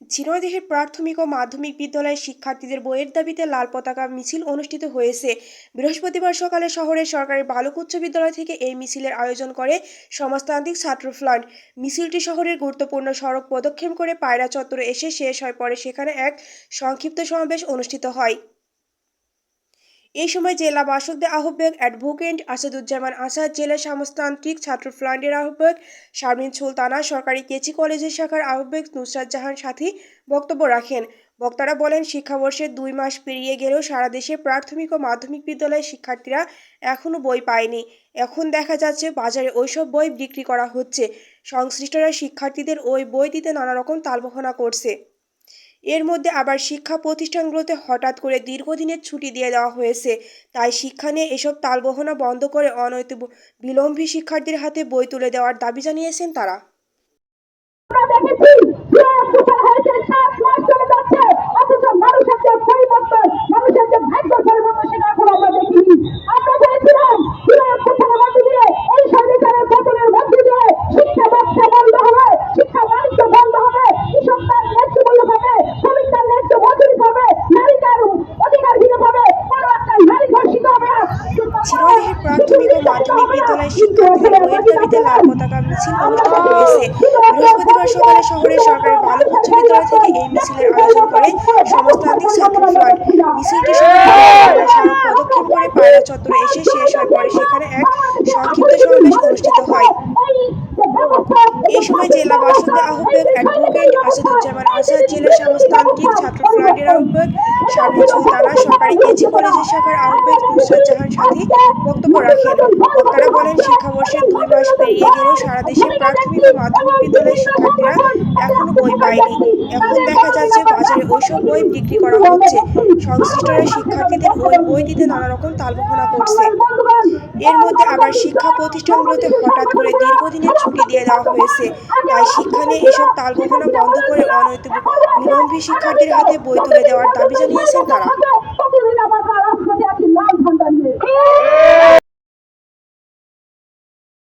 ঝিনাইদহের প্রাথমিক ও মাধ্যমিক বিদ্যালয়ের শিক্ষার্থীদের বইয়ের দাবিতে লাল পতাকা মিছিল অনুষ্ঠিত হয়েছে। বৃহস্পতিবার সকালে শহরের সরকারি বালক উচ্চ বিদ্যালয় থেকে এই মিছিলের আয়োজন করে সমাজতান্ত্রিক ছাত্র ফ্রন্ট। মিছিলটি শহরের গুরুত্বপূর্ণ সড়ক প্রদক্ষিণ করে পায়রা চত্বরে এসে শেষ হয়। পরে সেখানে এক সংক্ষিপ্ত সমাবেশ অনুষ্ঠিত হয়। এই সময় জেলা বাসকদের আহ্বায়ক অ্যাডভোকেট আসাদুজ্জামান আসাদ, জেলা সমাজতান্ত্রিক ছাত্র ফ্রন্টের আহ্বায়ক শারমিন সুলতানা, সরকারি কেচি কলেজের শাখার আহ্বায়ক নুসরাত জাহান সাথী বক্তব্য রাখেন। বক্তারা বলেন, শিক্ষাবর্ষের 2 মাস পেরিয়ে গেলেও সারা দেশে প্রাথমিক ও মাধ্যমিক বিদ্যালয়ের শিক্ষার্থীরা এখনও বই পায়নি। এখন দেখা যাচ্ছে বাজারে ওইসব বই বিক্রি করা হচ্ছে। সংশ্লিষ্টরা শিক্ষার্থীদের ওই বই দিতে নানা রকম তালবাহানা করছে। এর মধ্যে আবার শিক্ষা প্রতিষ্ঠানগুলোতে হঠাৎ করে দীর্ঘদিনের ছুটি দিয়ে দেওয়া হয়েছে। তাই শিক্ষা নিয়ে এসব তালবাহানা বন্ধ করে অনৈতিক বিলম্বী শিক্ষার্থীর হাতে বই তুলে দেওয়ার দাবি জানিয়েছেন তারা। ঝিনাইদহের প্রাথমিক ও মাধ্যমিক বিদ্যালয়ের শিক্ষার্থীদের বইয়ের দাবিতে লাল পতাকা মিছিল অনুষ্ঠিত হয়েছে। বৃহস্পতিবার সকালে শহরের সরকারি বালক উচ্চ বিদ্যালয় থেকে এই মিছিলের আয়োজন করে সমাজতান্ত্রিক ছাত্র ফ্রন্ট। মিছিলটি শহরের সড়ক প্রদক্ষিণ করে পায়রা চত্বরে এসে শেষ হয়। পরে সেখানে এক সংক্ষিপ্ত সমাবেশ অনুষ্ঠিত হয়। এই সময় জেলা বাসকদের আহ্বায়ক অ্যাডভোকেট আসাদুজ্জামান আসাদ, জেলা সমাজতান্ত্রিক ছাত্র ফ্রন্টের আহ্বায়ক শারমিন সুলতানা, সরকারি কেচি কলেজের শাখার আহ্বায়ক নুসরাত জাহান সাথী বক্তব্য রাখেন। বক্তারা বলেন, শিক্ষাবর্ষের 2 মাস পেরিয়ে গেলেও সারা দেশে প্রাথমিক ও মাধ্যমিক বিদ্যালয়ের শিক্ষার্থীরা এখনো বই পায়নি। এখন দেখা যাচ্ছে বাজারে ওইসব বই বিক্রি করা হচ্ছে। সংশ্লিষ্টরা শিক্ষার্থীদের ওই বই দিতে নানা রকম তালবাহানা করছে। এর মধ্যে আবার শিক্ষা প্রতিষ্ঠানগুলোতে হঠাৎ করে দীর্ঘদিনের ছুটি দিয়ে দেওয়া হয়েছে। তাই শিক্ষা নিয়ে এসব তালবাহানা বন্ধ করে অনৈতিক বিলম্বী শিক্ষার্থীর হাতে বই তুলে দেওয়ার দাবি জানিয়েছেন তারা।